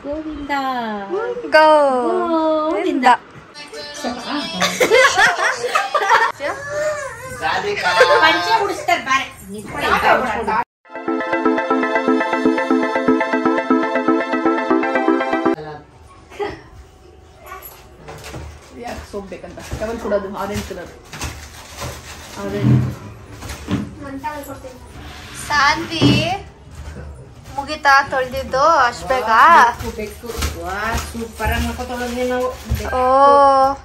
ಗೋವಿಂದ ಗೋವಿಂದ. ಪಂಚೆ ಉಡಿಸ್ತಾರೆ ಬಾರೆ. ಯಾಕೆ ಸೋಪ್ ಬೇಕಂತ ಟವಲ್ ಕೊಡೋದು ಆರೆಂಜ್ ಕಲರ್. ಆರೆಂಜ್ ಸಾನ್ವಿ ಮುಗಿತಾ ತೊಳ್ದಿದ್ದು ಅಷ್ಟ್ ಬೇಗ? ಸೂಪರ್ ಆಗಿ ಮಾಡ್ಕೊತೊಳದ್ವಿ ನಾವು. ಓ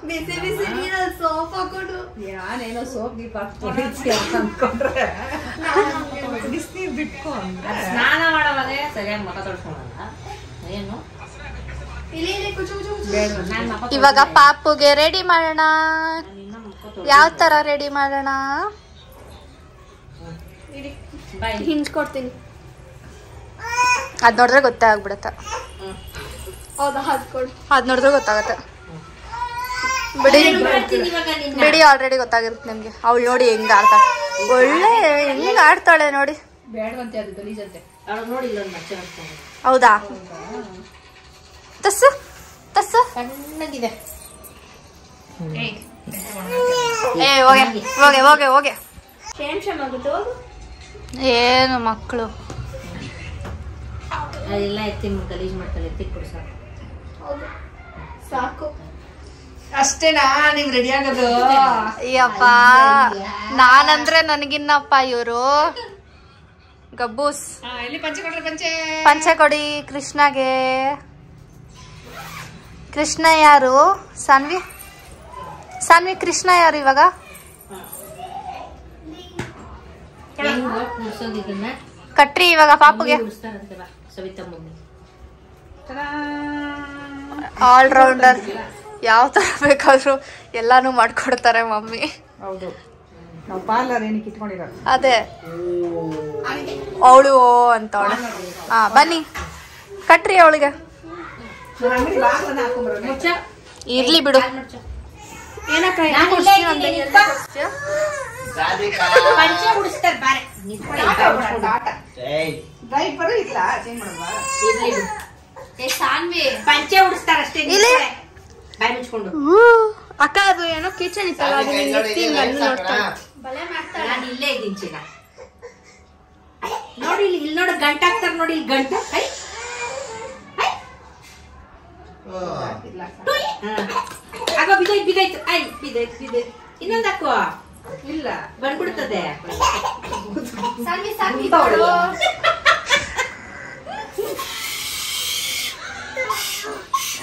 ಬಿಸಿ ಬಿಸಿ ನೀರಲ್ಲಿ ಸೋಪ್ ಹಾಕೊಂಡು ಯಾನೇನೋ ಸೋಪ್ ಗೀಪ್ ಹಾಕೊಂಡ್ರೆ ಬಿಸಿನೀರ್ ಬಿಟ್ಕೊ ಅಂದ್ರೆ ಸ್ನಾನ ಮಾಡೋದೇ ಸರಿಯಾಗಿ ಮಕ ತೊಳ್ಸ್ಕೊಳಲ್ಲ ಏನು. ಇವಾಗ ಪಾಪುಗೆ ರೆಡಿ ಮಾಡೋಣ. ಯಾವ ತರ ರೆಡಿ ಮಾಡೋಣ? ಹಿಂಚ್ಕೊಡ್ತೀನಿ. ಅದ್ ನೋಡಿದ್ರೆ ಗೊತ್ತೇ ಆಗ್ಬಿಡತ್ತ. ಹೌದಾ? ಅದ್ ನೋಡಿದ್ರೆ ಗೊತ್ತಾಗತ್ತೆ. ಬಿಡಿ ಆಲ್ರೆಡಿ ಗೊತ್ತಾಗಿರುತ್ತೆ ನಿಮ್ಗೆ. ಅವಳು ನೋಡಿ ಹೆಂಗ ಆಡ್ತಾಳೆ, ಒಳ್ಳೆ ಹೆಂಗ ಆಡ್ತಾಳೆ ನೋಡಿ. ಬೇಡವಂತೆ ಅದು ಗಲೀಜಂತೆ. ನೋಡಿಲ್ಲ. ಹೌದಾ? ತಸ್ಸು ತಸ್ಸು ಸಣ್ಣಗಿದೆ. ಏ ಹೋಗೆ ಹೋಗೆ ಹೋಗೆ ಹೋಗೆ. ಏನು ಮಕ್ಕಳು ಅದೆಲ್ಲ ಎತ್ತಿ ಗಲೀಜ್ ಮಾಡ್ತಾರೆ. ಎತ್ತಿ ಕೊಡು ಸಾಕು. ಅಷ್ಟೇನಾ ನೀವ್ ರೆಡಿ ಆಗೋದು? ಅಯ್ಯಪ್ಪ ನಾನಂದ್ರೆ ನನಗಿನ್ನಪ್ಪ ಇವರು ಗಬ್ಬೂಸ್. ಪಂಚೆ ಕೊಡಿ ಕೃಷ್ಣಗೆ. ಕೃಷ್ಣ ಯಾರು? ಸಾನ್ವಿ ಸಾನ್ವಿ ಕೃಷ್ಣ ಯಾರು ಇವಾಗ? ಕಟ್ರಿ ಇವಾಗ ಪಾಪುಗೆ. ಆಲ್ ರೌಂಡರ್, ಯಾವ ತರ ಬೇಕಾದ್ರೂ ಎಲ್ಲಾನು ಮಾಡ್ಕೊಡ್ತಾರೆ ಮಮ್ಮಿ. ಹೌದು, ನಾವು ಪಾರ್ಲರ್ ಏನಕ್ಕೆ ಇಟ್ಕೊಂಡಿರೋದು. ಅದೇ ಅವಳು ಅಂತ ಅವಳು. ಹಾ ಬನ್ನಿ ಕಟ್ರಿ ಅವಳಿಗೆ. ಇರ್ಲಿ ಬಿಡು. ಪಂಚೆ ಉಡಿಸ್ತಾರೆ ಬಾರೆ. ಪಂಚೆ ಉಡಿಸ್ತಾರ ಅಷ್ಟೇ. ಬಾಯಿ ಮುಚ್ಕೊಂಡು. ಅಕ್ಕ ಅದು ಏನೋ ಕಿಚನ್ ಇತ್ತಲ್ಲ, ನಾನು ಇಲ್ಲೇ ಇದ್ದೀನಿ ಚಿನ್ನ. ನೋಡಿ ಇಲ್ಲಿ ನೋಡಿ ಗಂಟೆ ಹಾಕ್ತಾರ ನೋಡಿ. ಇಲ್ಲಿ ಗಂಟೆ ಆಗೋ ಬಿದೈತ್ ಬಿದೈತು. ಐ ಬಿದೈತ್ ಬಿದೈತ್. ಇನ್ನೊಂದು ಹಾಕುವ. ಇಲ್ಲ ಬಂದ್ಬಿಡ್ತದೆ.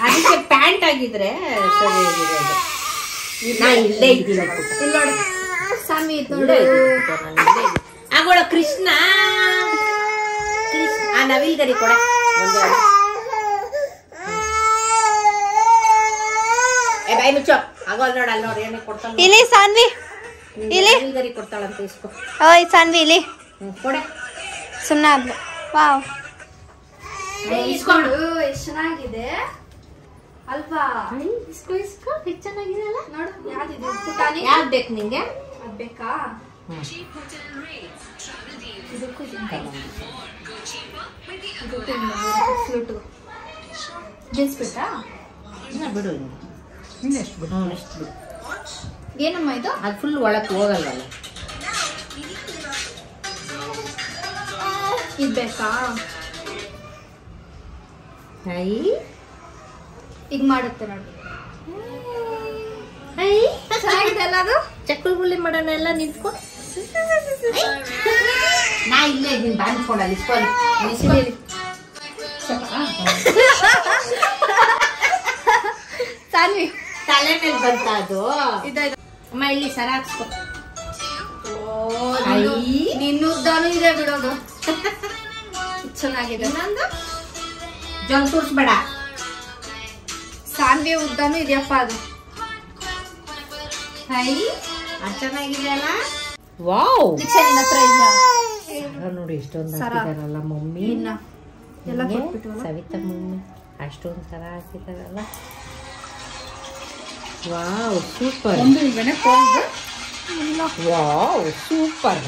ಅದಕ್ಕೆ ಪ್ಯಾಂಟ್ ಆಗಿದ್ರೆ ಸರಿ ಆಗಿರೋದು. ನಾ ಇಲ್ಲೇ ಇದ್ದೀನಿ. ಆಗೋಳ ಕೃಷ್ಣ ಆ ನವಿಲ್ಗರಿ ಕೊಡ. ಬಾಯಿ ಮುಚ್ಚೋ. ಆಗೋಲ್ ನೋಡ ಅಲ್ಲಿ ನೋಡಿ ಏನೋ ಕೊಡ್ತಾಳ. ಇಲ್ಲಿ ಸಾನ್ವಿ ಇಲ್ಲಿ ನವಿಲ್ಗರಿ ಕೊಡ್ತಾಳಂತ ಇಸ್ಕೊ. ಓಯ್ ಸಾನ್ವಿ ಇಲ್ಲಿ ಕೊಡೆ. ಸುಮ್ಮನೆ ಆದ್ಲು. ವಾವ್ ಇಸ್ಕೊಂಡು ಎಷ್ಟು ಚೆನ್ನಾಗಿದೆ ಅಲ್ವಾ? ಇಸ್ಕೊ ಇಸ್ಕೊ. ಎಷ್ಟು ಚೆನ್ನಾಗಿದೆ ಅಲ್ಲ ನೋಡು. ಯಾವ್ದಿದೆ ಪುಟಾಣಿ? ಯಾವ್ದು ಬೇಕು ನಿಂಗೆ? ಅದ್ ಬೇಕಾ? ಗೆಲ್ಸ್ಬಿಟ್ರಾ? ಬಿಡು ಇನ್ನೆಷ್ಟು ಬಿಡು. ಎಷ್ಟು ಬಿಡು. ಏನಮ್ಮ ಇದು? ಅದು ಫುಲ್ ಒಳಕ್ಕೆ ಹೋಗಲ್ವಲ್ಲ. ಇದು ಬೇಕಾ? ಈಗ ಮಾಡುತ್ತೆ ನೋಡಿ. ಚೆನ್ನಾಗಿದೆ ಅಲ್ಲ ಅದು? ಚಕ್ಕಲ್ ಗುಳ್ಳಿ ಮಾಡೋಣ ಎಲ್ಲ ನಿಂತ್ಕೊ. ನಾ ಇಲ್ಲೇ ಇದ್ದೀನಿ. ಬಾಂದ್ಕೊಂಡಲ್ಲಿ ಇಸ್ಕೊಳ್ಳಿ. ಸಾನ್ವಿ ತಲೆ ಮೇಲೆ ಬಂತ ಅದು. ಅಮ್ಮ ಇಲ್ಲಿ ಸರ ಹಾಕ್ಸ್ಕೊ. ನಿನ್ನುದ್ದಾನು ಇದೆ ಬಿಡೋದು. ಚೆನ್ನಾಗಿದೆ. ಇನ್ನೊಂದು ಜಂಗ್ ತೋರಿಸ್ಬೇಡ. ಸಾನ್ವಿ ಉದ್ದಾನು ಇದೆಯಪ್ಪ ಅದು. ಅದು ಚೆನ್ನಾಗಿದೆ ಅಲ್ಲ. ವಾವ್ ನೋಡಿ ಎಷ್ಟೊಂದು ಹಾಕಿದಾರಲ್ಲ ಮಮ್ಮಿ. ಸವಿತಾ ಮಮ್ಮಿ ಅಷ್ಟೊಂದು ಸರ ಹಾಕಿದಾರಲ್ಲ. Wow super. Wow super.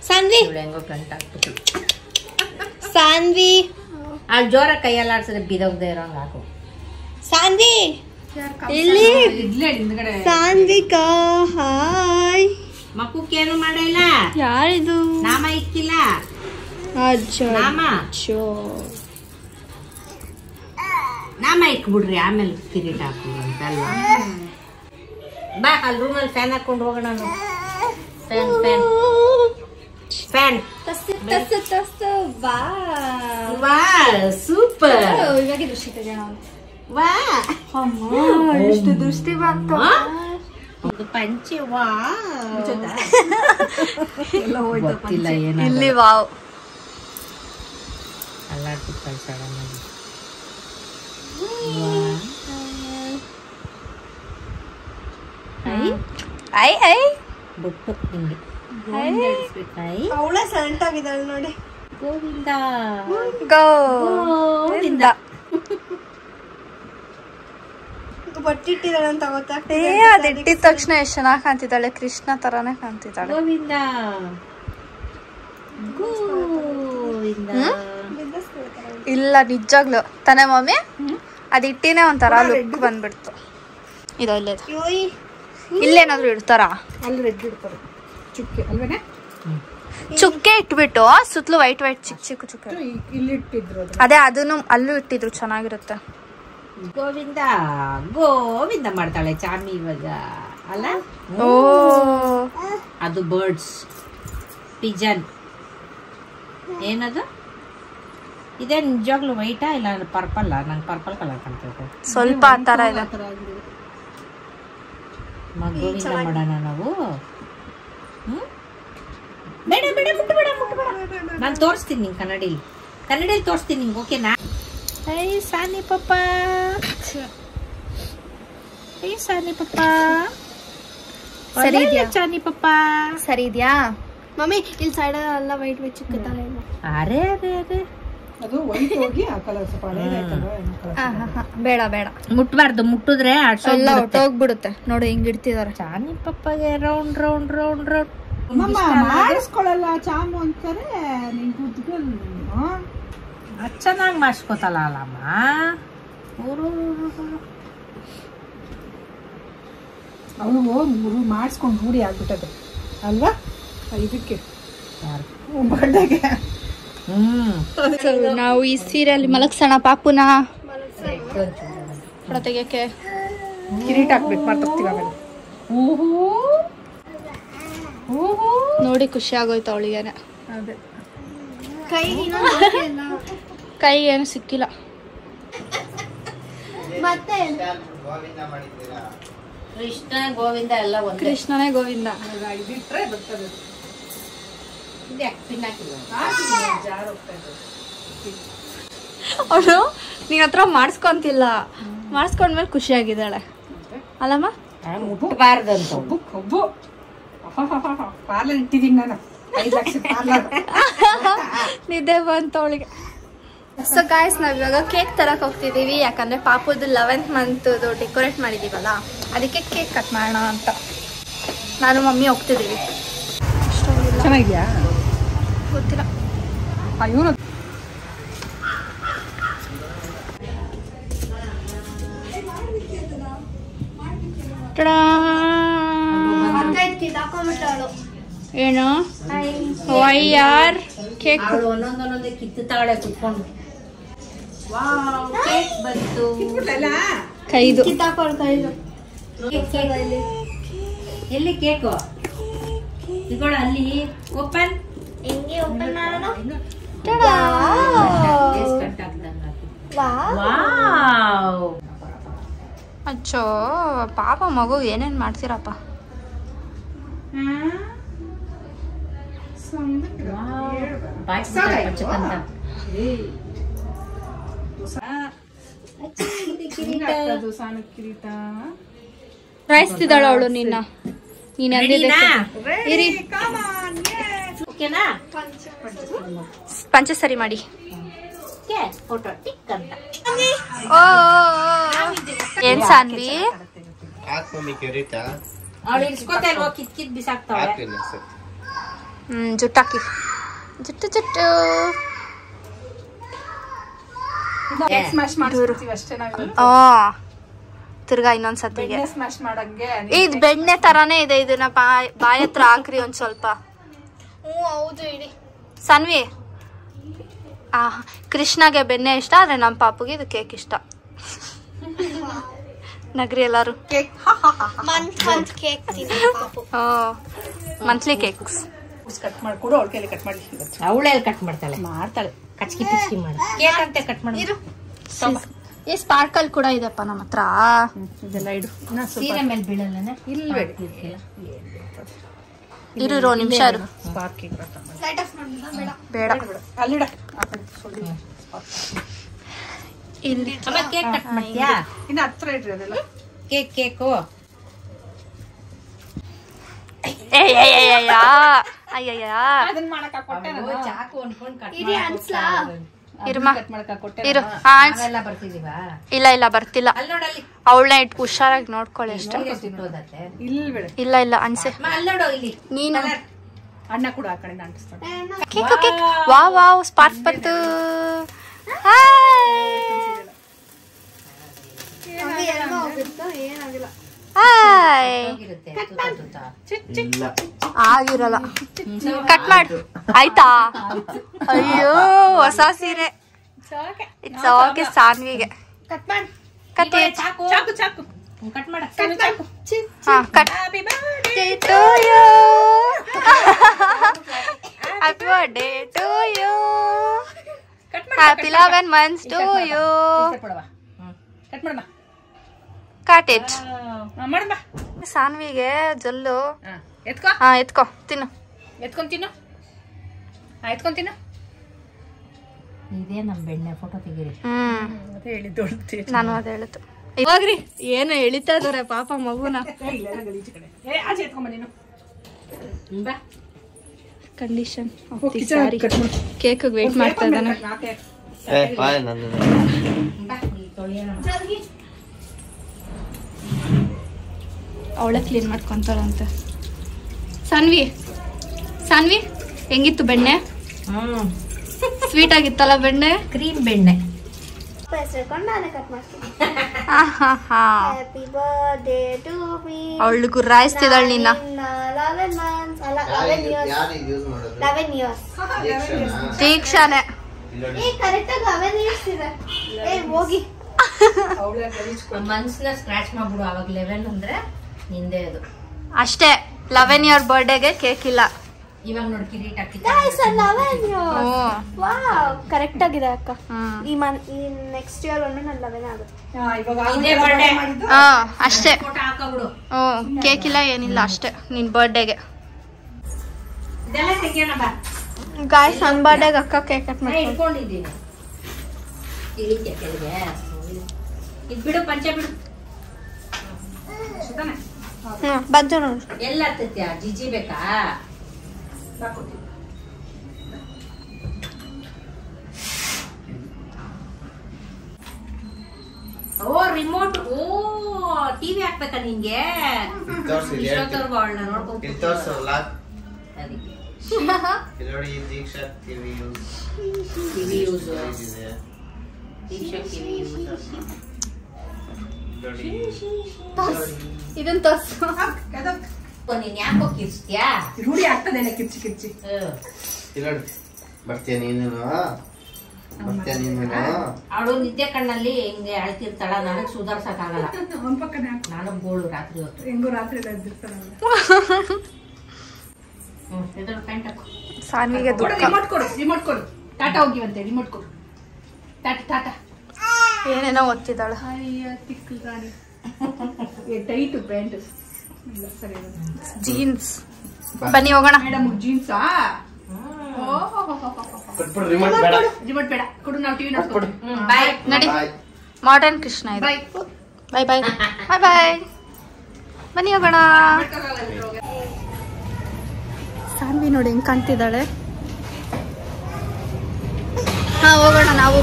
Saanvi ಹೆಂಗೋ ಗಂಟೆ ಹಾಕ್ಬಿಟ್ಟು. ಸಾನ್ವಿ ಅಲ್ಲಿ ಜೋರ ಕೈಯಲ್ಲಿ ಆಡ್ಸಿದ್ರೆ ಬಿದೋಗ್ದೆ ಇರೋಂಗ ಹಾಕು. ಸಾನ್ವಿ ಇಲ್ಲಿ ಇಡ್ಲಿ ಹಿಂದ್ಗಡೆ ಸಾನ್ವಿಕಾ ಹಾಯ್. ಮಕ್ಕಕ್ಕೇನು ಮಾಡಿಲ್ಲ, ಯಾರಿದು? ನಾಮ ಇಕ್ಕಿಲ್ಲ. ನಾಮ ನಾಮ ಇಕ್ಬಿಡ್ರಿ, ಆಮೇಲೆ ಕಿರೀಟ ಹಾಕು ಅಂತ ಅಲ್ವಾ. ಬಾ ಅಲ್ಲಿ ರೂಮಲ್ಲಿ ಫ್ಯಾನ್ ಹಾಕೊಂಡು ಹೋಗೋಣ. Fan fan fan. ವಾ ಸೂಪರ್. ಇವಾಗ ದೃಷ್ಟಿ ತೆಗೋಣ. ವಾ ಎಷ್ಟು ದೃಷ್ಟಿ ಬಂತ. ಒಂದು ಪಂಚೆ. ವಾ ಗೊತ್ತಿಲ್ಲ ಏನ ಇಲ್ಲಿ ವಾವ್ ಅಲ್ಲಾಡ್ತು ಕಳ್ಸಾಡ. ಐ ಐ ಬೊಟ್ಟು ಹಿಂಗೆ ಅವಳ ಸೆಂಟಾಗಿದ್ದಾಳೆ ನೋಡಿ. ಗೋವಿಂದ ಗೋವಿಂದ ಬಟ್ಟಿಟ್ಟಿದ್ದಾಳೆ ಅಂತ ಗೊತ್ತಾಗ್ತದೆ. ಅದು ಇಟ್ಟಿದ ತಕ್ಷಣ ಎಷ್ಟು ಚೆನ್ನಾಗಿ ಕಾಣ್ತಿದ್ದಾಳೆ, ಕೃಷ್ಣ ತರಾನೇ ಕಾಣ್ತಿದ್ದಾಳೆ. ಗೋವಿಂದ ಗೋವಿಂದ. ಇಲ್ಲ ನಿಜಾಗ್ಲು ತಾನೇ ಮಮ್ಮಿ, ಅದು ಇಟ್ಟಿನೇ ಒಂಥರ ಲುಕ್ ಬಂದ್ಬಿಡ್ತು. ಇದು ಇಲ್ಲೇ ಇಲ್ಲೇನಾದ್ರು ಇಡ್ತಾರ? ಅಲ್ಲಿ ರೆಡ್ ಇಡ್ತಾರೆ, ಚುಕ್ಕೆ ಅಲ್ವೇನೆ. ಚುಕ್ಕೆ ಇಟ್ಬಿಟ್ಟು ಸುತ್ತಲೂ ವೈಟ್ ವೈಟ್ ಚಿಕ್ಕ ಚಿಕ್ಕ ಚುಕ್ಕೆ ಇಲ್ಲಿ ಇಟ್ಟಿದ್ರು. ಅದೇ ಅದನ್ನು ಅಲ್ಲೂ ಇಟ್ಟಿದ್ರು ಚೆನ್ನಾಗಿರುತ್ತೆ. ಗೋವಿಂದ ಗೋವಿಂದ ಮಾಡ್ತಾಳೆ ಚಾಮಿ ಇವಾಗ ಅಲ್ಲ. ಓ ಅದು ಬರ್ಡ್ಸ್ ಪಿಜನ್. ಏನದು? ಇದೇ ನಿಜವಾಗ್ಲೂ ವೈಟಾ ಇಲ್ಲ ಪರ್ಪಲ್? ನಂಗೆ ಪರ್ಪಲ್ ಕಲರ್ ಕಾಣ್ತೈತೆ ಸ್ವಲ್ಪ ಆ ತರ ಇದೆ. ಗೋವಿಂದ ಮಾಡೋಣ ನಾವು. ಬೇಡ ಬೇಡ ಮುಟ್ಟು ಬೇಡ ಮುಟ್ಟು ಬೇಡ. ನಾನು ತೋರಿಸ್ತೀನಿ ನಿಂಗೆ ಕನ್ನಡಿಲಿ ತೋರಿಸ್ತೀನಿ ನಿಂಗೆ. ಓಕೆನಾ? ಐ ಸಾನಿ ಪಪ್ಪ, ಐ ಸಾನಿ ಪಪ್ಪ. ಸರಿ ಇದೆಯಾ? ಸಾನಿ ಪಪ್ಪ ಸರಿ ಇದೆಯಾ ಮಮ್ಮಿ? ಇಲ್ಲಿ ಸೈಡ್ ಎಲ್ಲ ವೈಟ್ ವೈಟ್ ಚಿಕ್ಕದಲ್ಲ. ಅರೆ ಅರೆ ಅರೆ ಅದು ವೈಟ್ ಹೋಗಿ ಆ ಕಲರ್ ಸ್ವಲ್ಪ ಬೇಡ ಬೇಡ, ಮುಟ್ಬಾರ್ದು. ಮುಟ್ಟಿದ್ರೆ ಎಲ್ಲ ಹೊಟ್ಟೋಗ್ಬಿಡುತ್ತೆ. ನೋಡಿ ಹಿಂಗ್ ಇಡ್ತಿದಾರೆ. ಚಾನಿ ಪಪ್ಪಗೆ ರೌಂಡ್ ರೌಂಡ್ ರೌಂಡ್ ರೌಂಡ್ ಮಾಡಿಸ್ಕೊಳ್ಳಲ್ಲ ಚಾಮು ಅಂತಾರೆ. ನೀನ್ ಕೂತ್ಕೊಂಡು ಚೆನ್ನಾಗಿ ಮಾಡಿಸ್ಕೊತಲ್ಲ ಅಲ್ಲಮ್ಮ. ಅವಳು ಮಾಡಿಸ್ಕೊಂಡು ರೂಢಿ ಆಗ್ಬಿಟ್ಟದೆ ಅಲ್ವಾ ಇದಕ್ಕೆ ಬರ್ಡೇಗೆ. ನಾವು ಈ ಸೀರೆಯಲ್ಲಿ ಮಲಗ್ಸೋಣ ಪಾಪುನ ತೆಗಿಯಕ್ಕೆ. ಕಿರೀಟ ಹಾಕ್ಬೇಕು, ಮಾಡ್ತೀವಿ ಆಮೇಲೆ. ನೋಡಿ ಖುಷಿ ಆಗೋಯ್ತು ಅವಳಿಗೇನೆ. ಅದೇ ಕೈಗೆ ಏನು ಸಿಕ್ಕಿಲ್ಲ. ಕೃಷ್ಣ ಗೋವಿಂದ ಎಲ್ಲ ಒಂದೇ. ಕೃಷ್ಣನೇ ಗೋವಿಂದ. ಇದಿಟ್ರೆ ಬರ್ತದೆ. ಅವಳು ನಿನ್ನ ಹತ್ರ ಮಾಡಿಸ್ಕೊಂತಿಲ್ಲ, ಮಾಡಿಸ್ಕೊಂಡ್ಮೇಲೆ ಖುಷಿಯಾಗಿದ್ದಾಳೆ ಅಲ್ಲಮ್ಮ. ಮುಟ್ಬಾರ್ದಂತ ಒಬ್ಬು ಪಾರ್ಲರ್ ಇಟ್ಟಿದ್ದೀನಿ ನಾನು, 5 ಲಕ್ಷ ಪಾರ್ಲರ್. ನಿದ್ದೆ ಬಂತು ಅವಳಿಗೆ. ಸೊ ಗಾಯ್ಸ್, ನಾವ್ ಇವಾಗ ಕೇಕ್ ತರಕ್ ಹೋಗ್ತಿದೀವಿ. ಯಾಕಂದ್ರೆ ಪಾಪುದು 11th ಮಂತ್ ಡೆಕೋರೇಟ್ ಮಾಡಿದೀವಲ್ಲ, ಅದಕ್ಕೆ ಕೇಕ್ ಕಟ್ ಮಾಡೋಣ ಅಂತ ನಾನು ಮಮ್ಮಿ ಹೋಗ್ತಿದೀವಿ. ಚೆನ್ನಾಗಿದ್ಯಾ? ಗೊತ್ತಿಲ್ಲ. ಇವರು ಏನು ವೈಆರ್ ಕೇಕ್ ಒಂದೊಂದೊಂದೇ ಕಿತ್ತಾಳೆ ಕುತ್ಕೊಂಡು. ಕೇಕ್ ಬಂತು. ಕೈದು ಎಲ್ಲಿ ಕೇಕು? ಇಗಳು ಅಲ್ಲಿ ಓಪನ್. ಅಚ್ಚೋ ಪಾಪ ಮಗು ಏನೇನ್ ಮಾಡ್ತೀರಪ್ಪ. ರಾಯಿಸ್ತಿದ್ದಾಳ ಅವಳು ನಿನ್ನ. ನೀನ್ ಇರಿ ಪಂಚೆ ಸರಿ ಮಾಡಿ. ಏನ್ ಸಾನ್ವಿ? ಜುಟ್ಟಾಕಿ ಜುಟ್ಟು ಜುಟ್ಟು. ಸ್ಮ್ಯಾಶ್ ಮಾಡ್ತೀವಿ ಅಷ್ಟೇ ನಾವು. ತಿರ್ಗಾ ಇನ್ನೊಂದ್ಸತಿಗೆ ಸ್ಮ್ಯಾಶ್ ಮಾಡಂಗೆ ಇದು ಬೆಣ್ಣೆ ತರಾನೇ ಇದೆ. ಇದನ್ನ ಬಾಯಿ ಹತ್ರ ಹಾಕ್ರಿ ಒಂದ್ ಸ್ವಲ್ಪ. ಹೌದು ಇಡಿ ಸನ್ವಿ. ಕೃಷ್ಣಗೆ ಬೆಣ್ಣೆ ಇಷ್ಟ, ಆದ್ರೆ ನಮ್ಮ ಪಾಪುಗೆ ಇದು ಕೇಕ್ ಇಷ್ಟ. ನಗ್ರಿ ಎಲ್ಲಾರು. ಮಂತ್ಲಿ ಕೇಕ್ಸ್ ಕಟ್ ಮಾಡ್ಕೊಡು. ಅವಳ ಕೈಲಿ ಕಟ್ ಮಾಡಿ. ಅವಳೇ ಕಟ್ ಮಾಡ್ತಾಳೆ, ಕಚ್ಕಿ ಪಿಚ್ಕಿ ಮಾಡಿ ಕೇಕ್ ಅಂತ ಕಟ್ ಮಾಡಿ. ಈ ಸ್ಪಾರ್ಕಲ್ ಕೂಡ ಇದೆಪ್ಪ ನಮ್ಮ ಹತ್ರ. ಇದೆಲ್ಲ ಇಡು. ಸೀರೆ ಮೇಲೆ ಬೀಳಲ್ಲ. ಇರು ನಿಮಿಷ ಬೇಡ. ಅಲ್ಲಿಡ ಇಲ್ಲಿ ಕೇಕ್ ಕಟ್ ಮಾಡ್ತೀಯಾ? ಇನ್ನು ಹತ್ರ ಇಡ್ರಿ. ಅದೆಲ್ಲ ಕೇಕು ಅದನ್ನ ಮಾಡಕ ಕೊಟ್ಟೆ ನಾನು. ಚಾಕು ಅನ್ಕೊಂಡ್ ಕಟ್ ಇರಿ ಅನ್ಸ್ಲಾ. ಕಟ್ ಮಾಡಕ ಕೊಟ್ಟೆ. ಇರು. ನಾವೆಲ್ಲ ಬರ್ತಿದೀವಾ? ಇಲ್ಲ ಬರ್ತಿಲ್ಲ. ಅಲ್ಲಿ ನೋಡಲ್ಲಿ ಅವಳನ್ನ ಇಟ್ಟು ಹುಷಾರಾಗಿ ನೋಡ್ಕೊಳ್ಳಿ ಅಷ್ಟೇ. ಇಲ್ಲಿ ಬೇಡ. ಇಲ್ಲ ಅನ್ಸೆ. ಅಲ್ಲಿ ನೋಡು, ಇಲ್ಲಿ ನೀನು ಅಣ್ಣ ಕೂಡ ಆ ಕಡೆಯಿಂದ ಅಂಟಿಸ್ತಾನೆ. ಕೇಕ್ ವಾವ್ ಸ್ಪಾರ್ಕ್ ಬಂತು. ಆಗಿರಲ್ಲ. ಕಟ್ ಮಾಡು ಆಯ್ತಾ? ಅಯ್ಯೋ ಹೊಸ ಸೀರೆ. It's okay ಸಾನ್ವಿಗೆ. ಕಟ್ ಮಾಡಿ. ಚಾಕು ಕಟ್ ಮಾಡ. Happy birthday to you. ಹ್ಯಾಪಿ 11 months to you. ಕಟ್ ಮಾಡಮ್ಮ. Cut it. ಮಾಡಮ್ಮ. ಸಾನ್ವಿಗೆ ಜಲ್ಲು. ಎತ್ಕೋ. ಎತ್ಕೋ ತಿನ್ನು. ಎತ್ಕೊಂಡ್ ತಿನ್ನು. ಇದೇ ನಮ್ ಬೆಣ್ಣೆ ಫೋಟೋ ತೆಗೀರಿ. ಅದೇ ಹೇಳಿದ್ದು. ನಾನು ಅದೇ ಹೇಳಿದ್ದು. ಇವಾಗ್ರಿ ಏನು ಎಳಿತಾ ಇದಾರೆ ಪಾಪ ಮಗುನ. ಆಚೆ ಎತ್ಕೊಂಬ ನೀನು. ಕಂಡೀಷನ್ ಕೇಕ್ ವೇಟ್ ಮಾಡ್ತಾ ಇದ್ದಾನೆ. ಅವಳೆ ಕ್ಲೀನ್ ಮಾಡ್ಕೊಂತಾಳಂತೆ. ಸಾನ್ವಿ ಹೆಂಗಿತ್ತು ಬೆಣ್ಣೆ? ಸ್ವೀಟ್ ಆಗಿತ್ತಲ್ಲ ಬೆಣ್ಣೆ? ಕ್ರೀಮ್ ಬೆಣ್ಣೆ. ಅವಳು ಗುರ್ರಾಯಿಸ್ತಿದ್ದಾಳ ನಿನ್ನ. ದೀಕ್ಷಾನೆ ಮನ್ಸನ್ನ ಸ್ಕ್ರಾಚ್ ಮಾಡ್ಬಿಡು. ಅವಾಗ 11 ಅಂದ್ರೆ ನಿಂದೆ ಅದು ಅಷ್ಟೇ. 11 year ಬರ್ಡೇಗೆ ಕೇಕ್ ಇಲ್ಲ. ಇವಾಗ ನೋಡಿ ಕಿರೀಟ ಕರೆಕ್ಟ್ ಆಗಿದೆ ಅಕ್ಕ. ಈ ನೆಕ್ಸ್ಟ್ ಇಯರ್ ಒಂದು ನನ್ನ 11 ಆಗುತ್ತೆ. ಅಷ್ಟೇ. ಕೇಕ್ ಇಲ್ಲ ಏನಿಲ್ಲ ಅಷ್ಟೇ ನಿನ್ ಬರ್ಡೇಗೆ. ಗಾಯ್ಸ್ ನನ್ನ ಬರ್ಡೇಗೆ ಅಕ್ಕ ಕೇಕ್ ಕಟ್ ಮಾಡಿ ಇಟ್ಕೊಂಡಿದ್ದೀನಿ. ಬಿಡು ಪಂಚ ಬಿಡು. ಬಂತು ನೋಡು. ಎಲ್ಲ ಹತ್ತತ್ಯಾ ಜಿಜಿ ಬೇಕಾ? ಓ ರಿಮೋಟ್. ಓ ಟಿವಿ ಹಾಕ್ಬೇಕಾ ನಿಂಗೆ? ಇಷ್ಟೊತ್ತವರೆಗೂ ಅವಳನ್ನ ನೋಡ್ಕೊಂಡು ಇದನ್ನ ತೋರ್ಸು. ನೀನ್ ಯಾಕೋ ಕಿರ್ಸ್ತ್ಯಾ? ರೂಢಿ ಆಗ್ತದೇನೆ ಕಿರ್ಚಿ. ಬರ್ತೀಯ ನೀನು? ಅವಳು ನಿದ್ದೆ ಕಣ್ಣಲ್ಲಿ ಹಿಂಗೆ ಅಳ್ತಿರ್ತಾಳ. ನನಗ್ ಸುಧಾರ್ಸಕ್ ಆಗಲ್ಲ. ನನಗ್ ಗೋಳು ರಾತ್ರಿ ಹೊತ್ತು. ಹೆಂಗೋ ರಾತ್ರಿ ಸಾನ್ವಿಗೆ ರಿಮೋಟ್ ಕೊಡು. ಟಾಟಾ ಹೋಗಿವಂತೆ. ರಿಮೋಟ್ ಕೊಡು. ಟಾಟಾ ಏನೇನೋ ಓದ್ತಿದ್ದಾಳು. ತಿಕ್ಕಲ್ ರಾಣಿ. Tight pant. ಜೀನ್ಸ್. ಬನ್ನಿ ಹೋಗೋಣ. ಮೇಡಮ್ ಜೀನ್ಸಾ? ರಿಮೋಟ್ ಬೇಡ ಕೊಡು. ನಾವು ಟಿವಿ ನೋಡ್ಕೊಂಡು ಬಾಯ್ ನಡಿ. ಮಾಡರ್ನ್ ಕೃಷ್ಣ ಇದು. ಬಾಯ್ ಬಾಯ್ ಬನ್ನಿ ಹೋಗೋಣ. ಸಾನ್ವಿ ನೋಡಿ ಹೆಂಗ್ ಕಾಣ್ತಿದ್ದಾಳೆ. ಹೋಗೋಣ ನಾವು.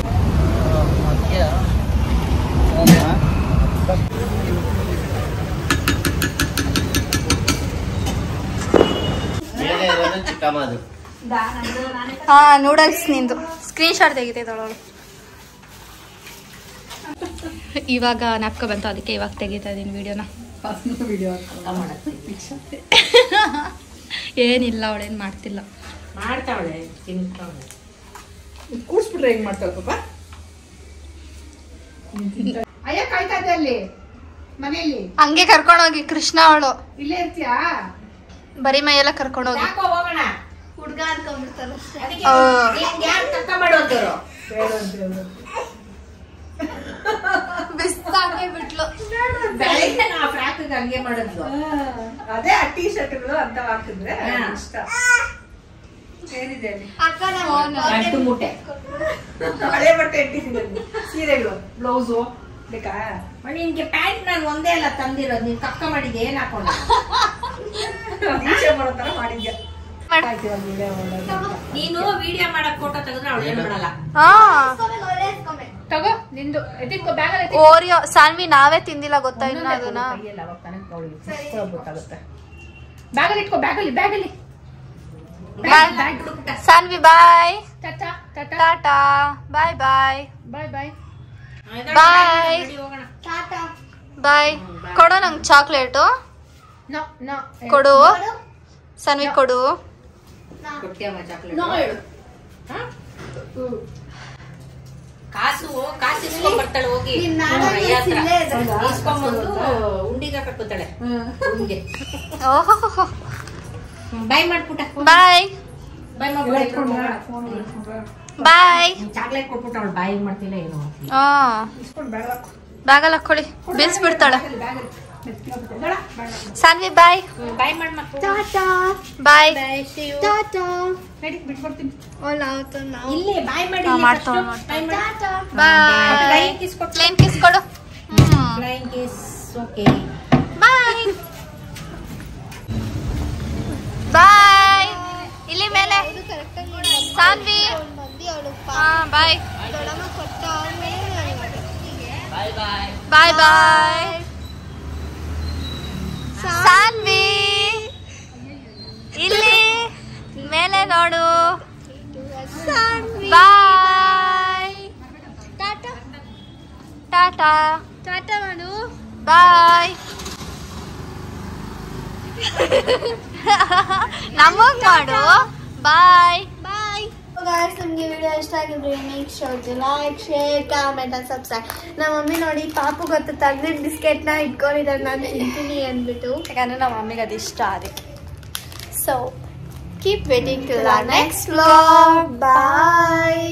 ನೂಡಲ್ಸ್ ನಿಂದು ಸ್ಕ್ರೀನ್ ಶಾಟ್ ತೆಗಿತಿದ್ದಾಳು. ಇವಾಗ ನಾಪ್ಕ ಬಂತು, ಅದಕ್ಕೆ ಇವಾಗ ತೆಗಿತಾ ಇದೀನಿ ವಿಡಿಯೋನ. ವಿಡಿಯೋ ಏನಿಲ್ಲ, ಅವಳೇನು ಮಾಡ್ತಿಲ್ಲ. ಮಾಡ್ತಾವಳೆ, ತಿಂತಾವಳೆ. ಕೂಡ್ಸ್ಬಿಟ್ರೆ ಹೆಂಗ್ ಮಾಡ್ತಾವ ಪಾಪ? ಅಯ್ಯ ಕಾಯ್ತಾ ಇದ್ದೆ ಅಲ್ಲಿ ಮನೆಯಲ್ಲಿ. ಹಂಗೆ ಕರ್ಕೊಂಡೋಗಿ ಕೃಷ್ಣ, ಅವಳು ಇಲ್ಲೇ ಇರ್ತೀಯಾ? ಬರೀ ಮೈಯೆಲ್ಲ ಕರ್ಕೊಂಡೋಗಿ. ಯಾಕೋ ಹೋಗೋಣ, ಹುಡ್ಗ ಅನ್ಕೊಂಡ್ಬಿಡ್ತಾರ. ಅದಕ್ಕೆ ನಿಮ್ಗೆ ಯಾರು ಕಕ್ಕ ಮಾಡೋದ್ರು? ಬೇಡ ಅಂತ ಹೇಳಿದ್ರು. ಬಿಸ್ತಾಗೆ ಬಿಟ್ಲು. ಬೆಳಗ್ಗೆ ನಾ ಫ್ರಾಕ್ ಹಂಗೆ ಮಾಡಿದ್ಲು. ಅದೇ ಆ ಟೀ ಶರ್ಟ್ಗಳು ಅಂತ ಹಾಕಿದ್ರೆ ಇಷ್ಟ. ಏನಿದೆ ಅಲ್ಲಿ? ಗಂಟು ಮೂಟೆ ಹಳೆ ಬಟ್ಟೆ ಇಟ್ಟಿದ್ದೀನಿ, ಸೀರೆಗಳು, ಬ್ಲೌಸು ಬೇಕಾ? ನಿನ್ಗೆ ಪ್ಯಾಂಟ್ ನಾನು ಒಂದೇ ಅಲ್ಲ ತಂದಿರೋದು, ನೀನ್ ಕಕ್ಕ ಮಾಡಿದ್ದೆ. ಏನ್ ಹಾಕೊಂಡ? ಈಚೆ ಬರೋ ತರ ಮಾಡಿದ್ಯಾ? ನೀನು ವಿಡಿಯೋ ಮಾಡಕ್ ಫೋಟೋ ತೆಗೆದ್ರೆ ಅವಳು ಏನ್ ಮಾಡಲ್ಲ. ತಗೋ ನಿಂದು ಎತ್ತಿಕೋ ಬ್ಯಾಗಲ್ಲಿ. ಓರಿಯೋ ಸಾನ್ವಿ ನಾವೇ ತಿಂದಿಲ್ಲ ಗೊತ್ತಾ ಇನ್ನ ಅದನ್ನ. ಗೊತ್ತಾಗುತ್ತೆ. ಬ್ಯಾಗಲ್ಲಿ ಇಟ್ಕೋ, ಬ್ಯಾಗಲ್ಲಿ. ಸಾನ್ವಿ ಬಾಯ್, ಟಾಟಾ ಟಾಟಾ ಟಾಟಾ, ಬಾಯ್ ಬಾಯ್ ಬಾಯ್ ಬಾಯ್ ಬಾಯ್ ಬಾಯ್. ಕೊಡು ನಂಗೆ ಚಾಕ್ಲೇಟು, ನೋ ನೋ ಕೊಡು ಸಾನ್ವಿ, ಕೊಡು. ನೋ ಹೇಳು. ಕಾಸು ಇಸ್ಕೊಂಡ್ ಬರ್ತಾಳೆ ಹೋಗಿ, ಇಸ್ಕೊಂಡ್ಬಂದು ಉಂಡಿಗ ಕಟ್ಕೋತಾಳೆ. ಓಹೋ, ಬಾಯ್ ಮಾಡ್ಬಿಟ್ಟ, ಬಾಯ್ ಬಾಯ್. ಚಾಕ್ಲೇಟ್ ಕೊಟ್ಬಿಟ್ಟು ಅವಳು ಬಾಯ್ ಮಾಡ್ತಿಲ್ಲ ಏನು. ಬ್ಯಾಗಲ್ಲಿ ಹಾಕೊಳ್ಳಿ, ಬೀಳ್ಸ್ಬಿಡ್ತಾಳೆ. ಸಾನ್ವಿ ಬಾಯ್ ಬಾಯ್ ಮಾಡ್ ಮಕ್ಕಳು. ಬಾಯ್ ಬಿಟ್ಕೊಡ್ತೀನಿ. ಇಲ್ಲಿ ಬಾಯ್ ಮಾಡಿ, ಮಾಡ್ತಾಳೆ. ಬಾಯ್. ಪ್ಲೇನ್ ಕಿಸ್ ಕೊಡು. Flying kiss. ಓಕೆ ಬಾಯ್ ಬಾಯ್. ಇಲ್ಲಿ ಮೇಲೆ ಸಾನ್ವಿ. ಬಾಯ್ ಬಾಯ್ ಬಾಯ್. ಸಾನ್ವಿ ಇಲ್ಲಿ ಮೇಲೆ ನೋಡು. ಬಾಯ್ ಟಾಟಾ ಟಾಟಾ ಮಾಡು. ಬಾಯ್. ನಮಗ್ ಮಾಡು. ಬಾಯ್ ಬಾಯ್. guys, ನಿಮಗೆ ವಿಡಿಯೋ ಇಷ್ಟ ಆಗಿದ್ರೆ make sure to like, share, comment and subscribe. ನಮ್ಮ ಮಮ್ಮಿ ನೋಡಿ ಪಾಪು ಗೊತ್ತು ತೆಗ್ದಿದ್ದ ಬಿಸ್ಕೆಟ್ ನ ಇಟ್ಕೊಂಡಿದ್ದಾರೆ, ನಾನು ತಿಂತೀನಿ ಅಂದ್ಬಿಟ್ಟು. ಯಾಕಂದ್ರೆ ನಮ್ಮ ಮಮ್ಮಿಗೆ ಅದು ಇಷ್ಟ ಅದಕ್ಕೆ. So keep waiting to the next vlog. Bye.